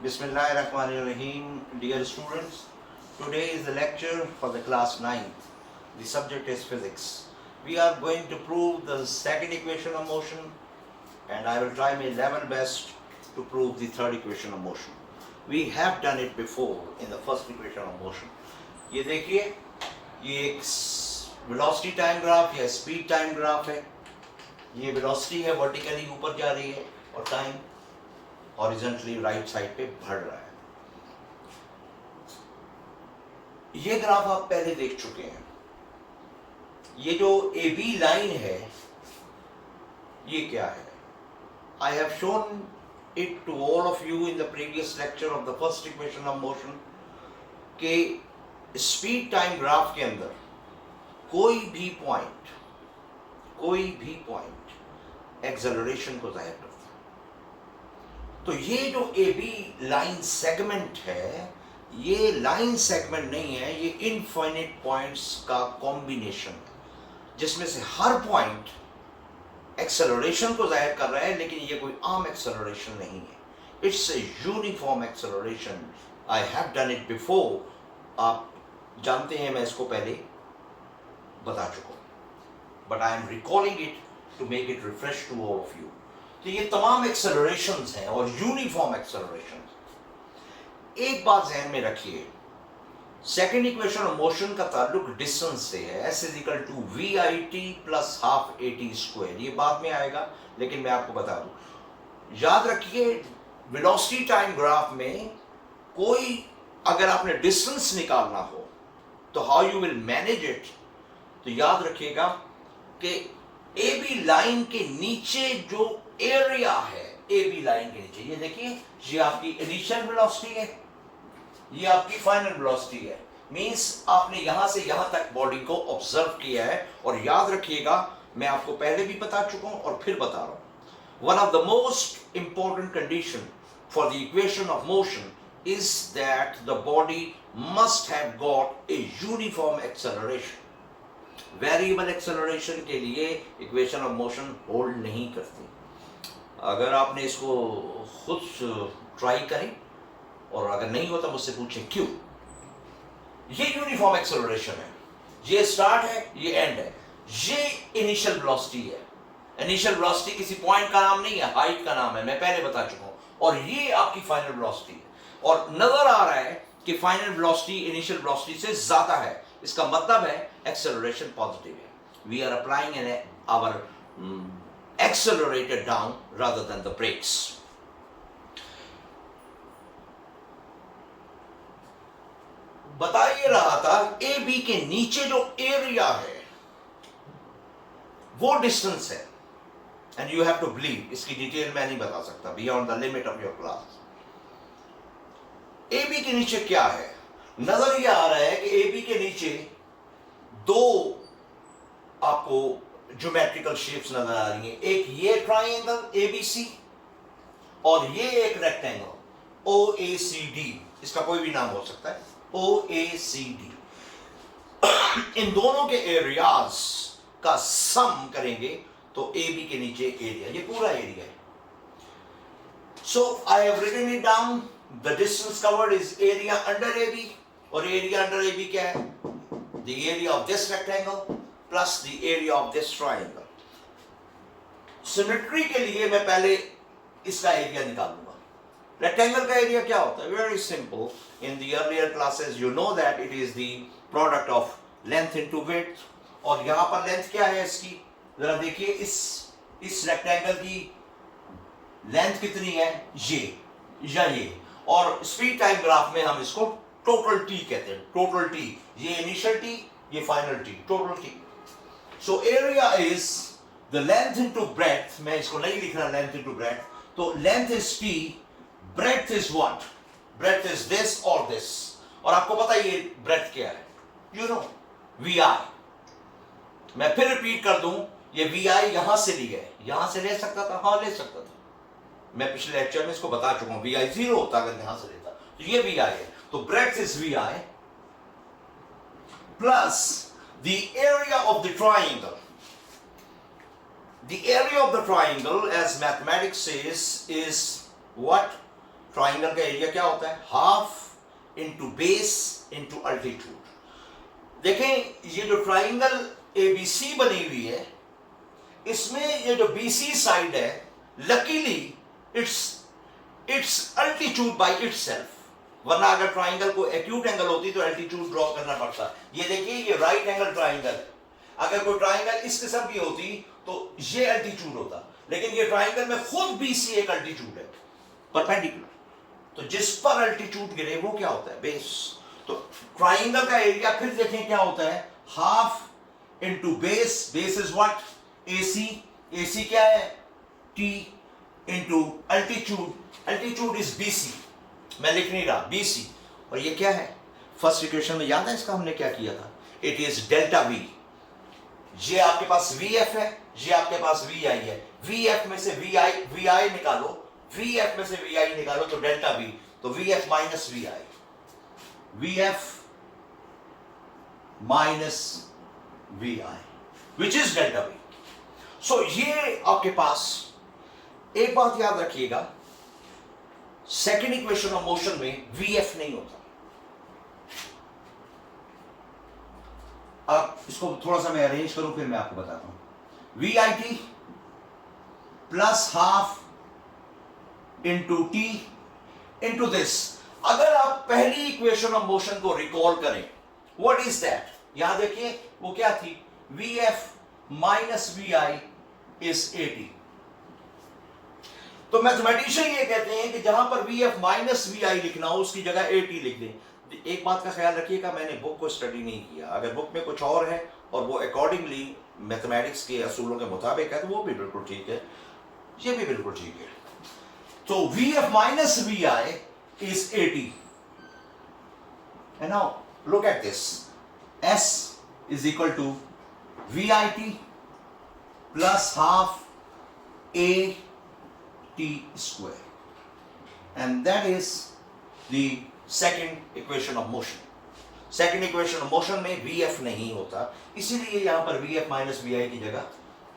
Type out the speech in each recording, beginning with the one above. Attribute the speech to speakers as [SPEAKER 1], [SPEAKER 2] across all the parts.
[SPEAKER 1] Bismillahirrahmanirrahim. Dear students, today is the lecture for the class 9. The subject is physics. We are going to prove the second equation of motion, and I will try my level best to prove the third equation of motion. We have done it before in the first equation of motion. ये देखिए, ये एक velocity time graph या speed time graph है. ये velocity है, vertically ऊपर जा रही है, और time हॉरिजॉन्टली राइट साइड पे बढ़ रहा है. ये ग्राफ आप पहले देख चुके हैं. ये जो ए बी लाइन है, ये क्या है? I have shown it to all of you in the previous lecture of the first equation of motion के स्पीड टाइम ग्राफ के अंदर कोई भी पॉइंट एक्सेलरेशन को जाहिर करता है. तो ये जो ए बी लाइन सेगमेंट है, ये लाइन सेगमेंट नहीं है, ये इनफाइनाइट पॉइंट्स का कॉम्बिनेशन है, जिसमें से हर पॉइंट एक्सेलरेशन को जाहिर कर रहा है, लेकिन ये कोई आम एक्सेलरेशन नहीं है. It's a uniform acceleration. I have done it before. आप जानते हैं, मैं इसको पहले बता चुका हूं, but I am recalling it to make it refresh to all of you. तो ये तमाम एक्सेलरेशंस हैं और यूनिफॉर्म एक्सेलरेशंस. एक बात ध्यान में रखिए, सेकंड इक्वेशन ऑफ मोशन का ताल्लुक डिस्टेंस से है. S is equal to V I T plus half A T square. ये बाद में आएगा, लेकिन मैं आपको बता दूं. याद रखिए, वेलोसिटी टाइम ग्राफ में कोई अगर आपने डिस्टेंस निकालना हो तो how you will manage it, तो याद रखिएगा कि ए बी लाइन के नीचे जो एरिया है, ए बी लाइन के नीचे, ये देखिए, ये आपकी इनिशियल वेलोसिटी है, ये आपकी फाइनल वेलोसिटी है. मींस आपने यहां से यहां तक बॉडी को ऑब्जर्व किया है. और याद रखिएगा, मैं आपको पहले भी बता चुका हूं और फिर बता रहा हूं, one of the most important condition for the equation of motion is that the body must have got a uniform acceleration. Variable acceleration के लिए equation of motion hold नहीं करती. अगर आपने इसको खुद ट्राई करें और अगर नहीं होता मुझसे पूछें क्यों. ये यूनिफॉर्म एक्सेलरेशन है, ये स्टार्ट है, ये एंड है. ये इनिशियल वेलोसिटी है. इनिशियल वेलोसिटी किसी पॉइंट का नाम नहीं है, हाइट का नाम है, मैं पहले बता चुका हूं. और ये आपकी फाइनल वेलोसिटी है. और नजर आ रहा है कि फाइनल वेलोसिटी इनिशियल वेलोसिटी से ज्यादा है. इसका मतलब है एक्सेलरेशन पॉजिटिव है. We are applying our accelerated down rather than the brakes. बता ये रहा था, ए बी के नीचे जो एरिया है वो डिस्टेंस है. And you have to believe, इसकी डिटेल मैं नहीं बता सकता beyond the limit of your class. A B के नीचे क्या है? नजर ये आ रहा है कि ए बी के नीचे दो आपको ज्योमेट्रिकल शेप्स नजर आ रही हैं. एक ये ट्राइंगल एबीसी और ये एक रेक्टेंगल ओएसीडी. इसका कोई भी नाम हो सकता है, ओएसीडी. इन दोनों के एरियाज का सम करेंगे तो एबी के नीचे एरिया, ये पूरा एरिया है. So I have written it down. The distance covered is area under A B. और एरिया अंडर एबी क्या है? The area of this rectangle plus the area of this triangle. Symmetry के लिए मैं पहले इसका एरिया निकालूंगा. रेक्टेंगल का एरिया क्या होता है? Very simple. In the earlier classes you know that it is the product of length into width. और यहां पर लेंथ क्या है इसकी? जरा देखिए, इस रेक्टेंगल की लेंथ कितनी है? ये. और स्पीड टाइम ग्राफ में हम इसको टोटल टी कहते हैं. टोटल टी, ये इनिशियल टी, ये final T, total T. So area is the length into breadth. मैं इसको नहीं लिख रहा length into breadth. तो length is t, breadth is what? Breadth is this or this. और आपको पता है ये breadth क्या है? You know, vi. मैं फिर रिपीट कर दूं, ये vi यहां से ली गए. यहां से ले सकता था, हाँ ले सकता था. मैं पिछले लेक्चर में इसको बता चुका हूं, vi 0 होता अगर यहां से लेता. तो ये vi है. तो breadth is vi plus the area of the triangle. The area of the triangle, as mathematics says, is what? Triangle का एरिया क्या होता है? Half into base into altitude. देखें ये जो ट्राइंगल एबीसी बनी हुई है, इसमें ये जो बीसी साइड है, luckily it's altitude by itself, वरना अगर ट्राइंगल को एक्यूट एंगल होती तो एल्टीट्यूड ड्रॉ करना पड़ता। ये देखिए ये राइट एंगल ट्राइंगल है, अगर कोई ट्राइंगल इस किस्म की होती तो ये एल्टीट्यूड होता, लेकिन ये ट्राइंगल में खुद बीसी एक एल्टीट्यूड है परपेंडिकुलर, तो जिस पर एल्टीट्यूड गिरे वो क्या होता है? बेस। तो ट्राइंगल का एरिया फिर देखें क्या होता है? Half into base, base is what? AC, AC क्या है? T into altitude, altitude is BC, मैं लिख नहीं रहा BC, और ये क्या है? फर्स्ट इक्वेशन में याद है इसका हमने क्या किया था? It is delta V। ये आपके पास VF है, ये आपके पास VI है, VF में से VI निकालो, VF में से VI निकालो तो डेल्टा V, तो VF minus VI, VF minus VI which is delta V। सो ये आपके पास एक बात याद रखिएगा, सेकेंड इक्वेशन ऑफ मोशन में VF नहीं होता। अब इसको थोड़ा सा मैं अरेंज करूं फिर मैं आपको बताता हूं। VIT plus half into T into this. अगर आप पहली इक्वेशन ऑफ मोशन को रिकॉल करें, व्हाट इज दैट? यहां देखिए वो क्या थी? VF minus VI is 80। तो मैथमेटिशियन ये कहते हैं कि जहां पर VF माइनस VI लिखना हो उसकी जगह 80 लिख दें। एक बात का ख्याल रखिएगा, मैंने बुक को स्टडी नहीं किया, अगर बुक में कुछ और है और वो अकॉर्डिंगली मैथमेटिक्स के असूलों के मुताबिक है तो वो भी बिल्कुल ठीक है, ये भी बिल्कुल ठीक है। तो VF minus VI is 80 and now look at this, S is equal to VIT plus half AT square, and that is the second equation of motion. Second equation of motion में VF नहीं होता, इसीलिए यहां पर VF minus VI की जगह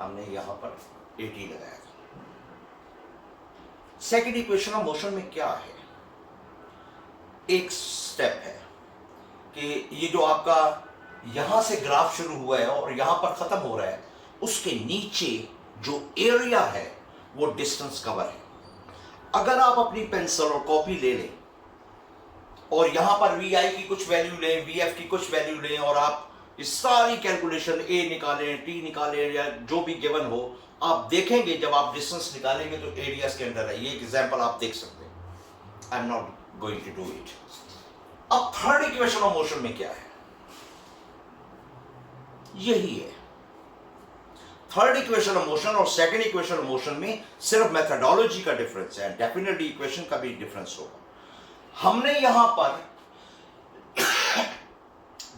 [SPEAKER 1] हमने यहां पर 80 लगाया था। सेकेंड इक्वेशन ऑफ मोशन में क्या है? एक स्टेप है कि ये जो आपका यहां से ग्राफ शुरू हुआ है और यहां पर खत्म हो रहा है, उसके नीचे जो एरिया है वो डिस्टेंस कवर है। अगर आप अपनी पेंसिल और कॉपी ले लें और यहां पर VI की कुछ वैल्यू लें, VF की कुछ वैल्यू लें, और आप इस सारी कैलकुलेशन A निकालें, T निकालें, या जो भी गिवन हो, आप देखेंगे जब आप डिस्टेंस निकालेंगे तो एरियाज के अंदर है। ये एग्जांपल आप देख सकते हैं। I am not going to do it. अब थर्ड इक्वेशन ऑफ मोशन में क्या है? यही है थर्ड इक्वेशन ऑफ मोशन और सेकंड इक्वेशन ऑफ मोशन में सिर्फ मेथडोलॉजी का डिफरेंस है, डेफिनेटली इक्वेशन का भी डिफरेंस होगा। हमने यहां पर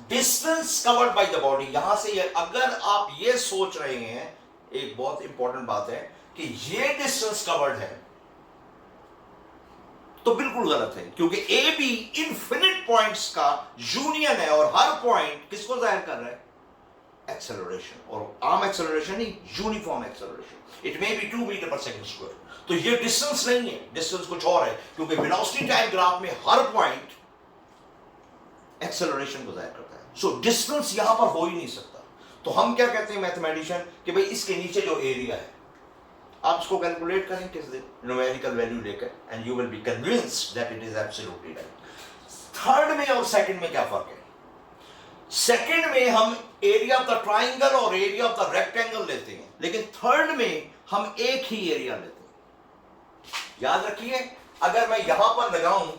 [SPEAKER 1] distance covered by the body, यहां से अगर आप ये सोच रहे हैं, एक बहुत इंपॉर्टेंट बात है कि ये डिस्टेंस कवर्ड है, तो बिल्कुल गलत है, क्योंकि ए बी इनफिनिट पॉइंट्स का यूनियन है और हर पॉइंट किसको जाहिर कर रहा है? एक्सेलरेशन, और आर्म एक्सेलरेशन नहीं, uniform acceleration. It may be 2 metre per second square. तो ये डिस्टेंस नहीं है, डिस्टेंस कुछ और है, क्योंकि वेलोसिटी टाइम ग्राफ में हर पॉइंट एक्सेलरेशन को जाहिर करता है। सो डिस्टेंस यहां पर हो ही नहीं सकता। तो हम क्या कहते हैं मैथमेटिशियन कि भाई इसके नीचे जो एरिया है आप इसको कैलकुलेट करें किस दिन न्यूमेरिकल वैल्यू लेकर, and you will be convinced that it is absolutely right. Third में और सेकंड में क्या फर्क है? सेकंड में हम एरिया ऑफ द ट्राइंगल और एरिया ऑफ द रेक्टेंगल लेते हैं, लेकिन थर्ड में हम एक ही एरिया लेते हैं। याद रखिए, अगर मैं यहां पर लगाऊं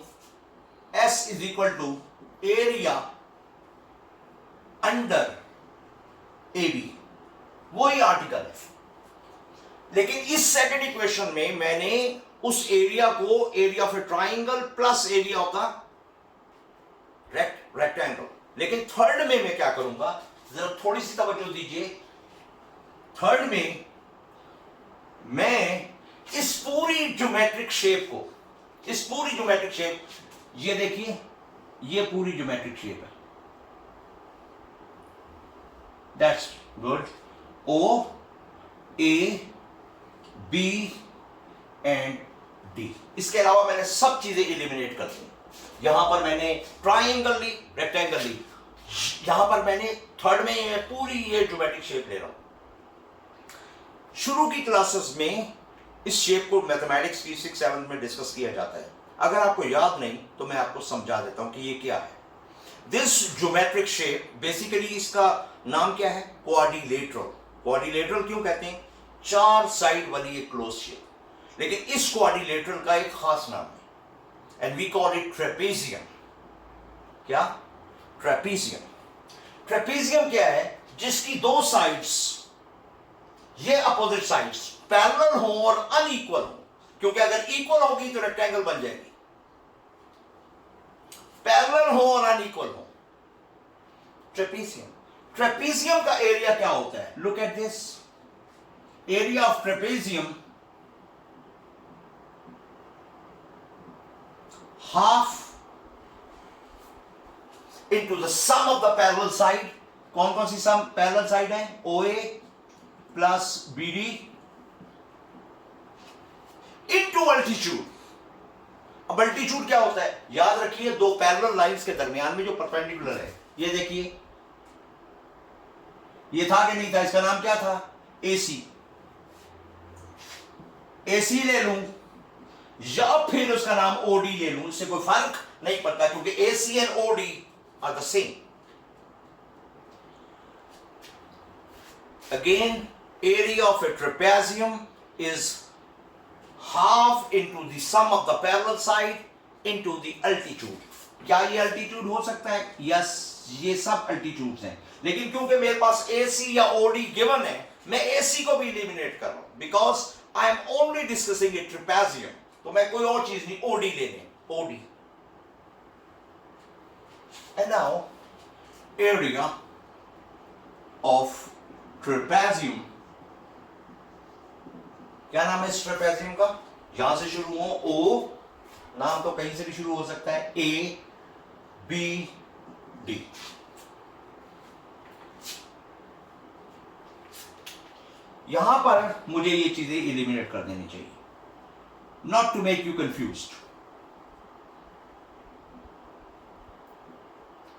[SPEAKER 1] S is equal to area under AB, वही आर्टिकल है, लेकिन इस सेकंड इक्वेशन में मैंने उस एरिया को area of A triangle plus area of the rectangle, लेकिन थर्ड में मैं क्या करूंगा, जरा थोड़ी सी तवज्जो दीजिए। थर्ड में मैं इस पूरी ज्योमेट्रिक शेप को, इस पूरी ज्योमेट्रिक शेप, ये देखिए ये पूरी ज्योमेट्रिक शेप है, that's good. O A B and D. इसके अलावा मैंने सब चीजें एलिमिनेट कर दी। यहां पर मैंने ट्राइंगल ली, रेक्टेंगल ली, यहां पर मैंने थर्ड में ये पूरी ये ज्योमेट्रिक शेप ले रहा हूं। शुरू की क्लासेस में इस शेप को मैथमेटिक्स की 6-7 में डिस्कस किया जाता है। अगर आपको याद नहीं तो मैं आपको समझा देता हूं कि ये क्या है। दिस ज्योमेट्रिक शेप बेसिकली इसका नाम क्या है? क्वाड्रिलेटरल। क्वाड्रिलेटरल क्यों कहते हैं? 4 साइड वाली एक क्लोज शेप। लेकिन इस क्वाड्रिलेटरल का एक खास नाम है and we call it trapezium. क्या? ट्रेपेजियम। ट्रेपेजियम क्या है? जिसकी 2 साइड्स, ये अपोजिट साइड्स पैरेलल हो और अनइक्वल हो, क्योंकि अगर इक्वल होगी तो रेक्टेंगल बन जाएगी। पैरेलल हो और अनइक्वल हो, ट्रेपेजियम। ट्रेपेजियम का एरिया क्या होता है? Look at this area of trapezium, half into the sum of the parallel side। कौन कौन सी सम पैरेलल साइड है? OA plus BD into altitude. अब अल्टीट्यूड क्या होता है? याद रखिए, 2 पैरेलल लाइंस के दरमियान में जो परपेंडिकुलर है, ये देखिए, ये था कि नहीं था? इसका नाम क्या था? AC। AC ले लूं या फिर उसका नाम OD ले लूं, इससे कोई फर्क नहीं पड़ता, क्योंकि AC and OD are the same। Again, area of a trapezium is half into the sum of the parallel side into the altitude। क्या ये altitude हो सकता है? Yes, ये सब altitudes हैं। लेकिन क्योंकि मेरे पास AC या OD given है, मैं AC को भी eliminate कर रहा हूं, because I am only discussing a trapezium। तो मैं कोई और चीज नहीं, OD ले लें, OD। And now, area of trapezium, क्या नाम है इस ट्रेपेजियम का? यहां से शुरू हो O, नाम तो कहीं से भी शुरू हो सकता है, A, B, D। यहां पर मुझे ये चीजें एलिमिनेट कर देनी चाहिए, not to make you confused।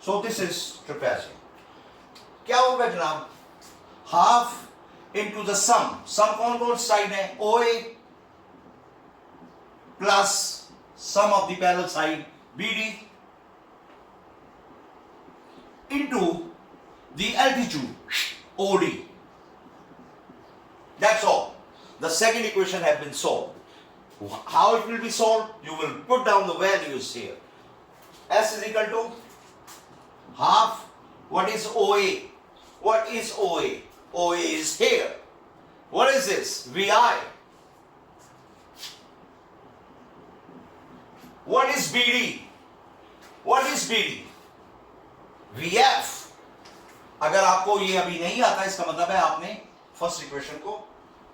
[SPEAKER 1] So this is trapezium। क्या होगा जनाब? Half into the sum। सम कौन कौन साइड है? OA plus sum of the parallel side BD into the altitude OD। That's all। The second equation has been solved। How it will be solved? You will put down the values here। S is equal to half, what is OA? What is OA? OA is here। What is this? VI। What is BD? What is BD? VF। अगर आपको ये अभी नहीं आता, इसका मतलब है आपने फर्स्ट इक्वेशन को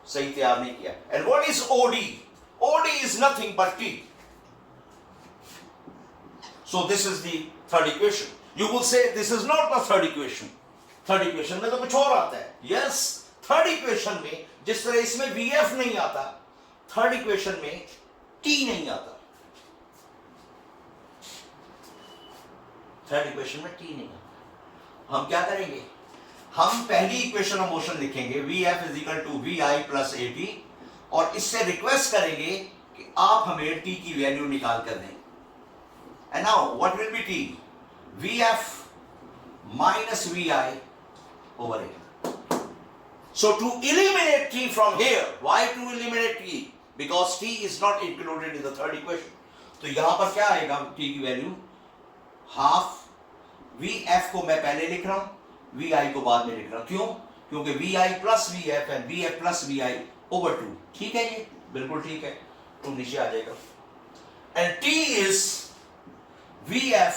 [SPEAKER 1] सही तैयार नहीं किया। And what is OD? OD is nothing but T। So this is the third equation। You will say this is not the third equation। Third equation में तो कुछ और आता है। यस, थर्ड इक्वेशन में जिस तरह इसमें VF नहीं आता, थर्ड इक्वेशन में T नहीं आता। थर्ड इक्वेशन में T नहीं आता। हम क्या करेंगे? हम पहली इक्वेशन ऑफ मोशन लिखेंगे VF is equal to VI plus AT, और इससे रिक्वेस्ट करेंगे कि आप हमें T की वैल्यू निकाल कर दें। And now what will B T? VF minus VI over here। So to eliminate T from here, why to eliminate T? Because T is not included in the third equation। तो यहां पर क्या आएगा T की value? Half. VF को मैं पहले लिख रहा हूं, VI को बाद में लिख रहा हूं। क्यों? क्योंकि VI plus VF and VF plus VI over 2। ठीक है, ये बिल्कुल ठीक है, 2 नीचे आ जाएगा। And T is VF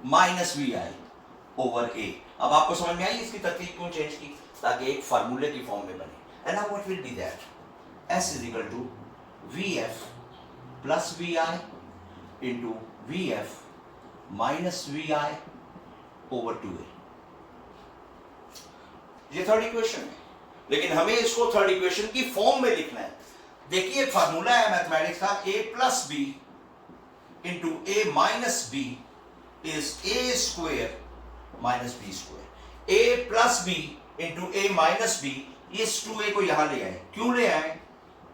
[SPEAKER 1] minus VI over A। अब आपको समझ में आई इसकी तरकीब क्यों चेंज की? ताकि एक फार्मूले की फॉर्म में बने। And now what will be that? S is equal to VF plus VI into VF minus VI over 2A। ये थर्ड इक्वेशन है, लेकिन हमें इसको थर्ड इक्वेशन की फॉर्म में लिखना है। देखिए फार्मूला है मैथमेटिक्स का, a plus B into A minus B is A square minus B square. a plus B into A minus B, इस 2a को यहां ले आए। क्यों ले आए?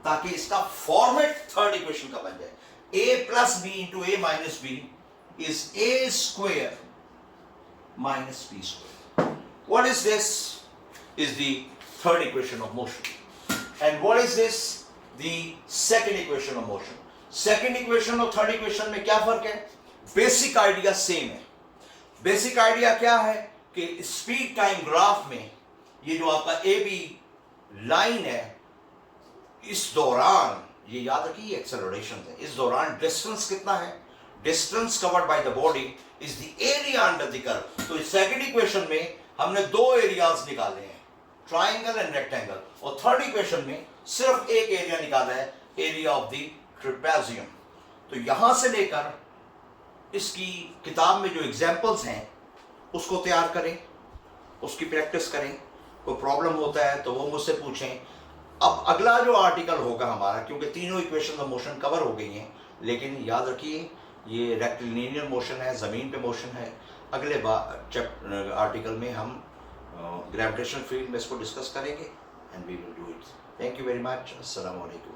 [SPEAKER 1] ताकि इसका फॉर्मेट थर्ड इक्वेशन का बन जाए। a plus B into A minus B is A square minus B square. What is this? Is the third equation of motion. And what is this? The second equation of motion. Second equation और third equation में क्या फर्क है? Basic idea same है। Basic idea क्या है कि speed time graph में ये जो आपका ए बी लाइन है, इस दौरान ये याद रखिए एक्सेलरेशन है, इस दौरान डिस्टेंस कितना है? Distance covered by the body is the area under the curve. तो इस सेकंड इक्वेशन में हमने दो एरियाज निकाले हैं, ट्राइंगल एंड रेक्टेंगल, और थर्ड इक्वेशन में सिर्फ एक एरिया निकाला है, एरिया ऑफ द ट्रेपेजियम। तो यहां से लेकर इसकी किताब में जो एग्जांपल्स हैं उसको तैयार करें, उसकी प्रैक्टिस करें। कोई प्रॉब्लम होता है तो वो मुझसे पूछें। अब अगला जो आर्टिकल होगा हमारा, क्योंकि तीनों इक्वेशन ऑफ मोशन कवर हो गई हैं, लेकिन याद रखिए ये रेक्टिलिनियर मोशन है, ज़मीन पे मोशन है। अगले आर्टिकल में हम ग्रेविटेशनल फील्ड में इसको डिस्कस करेंगे and we will do it. Thank you very much. अस्सलाम वालेकुम।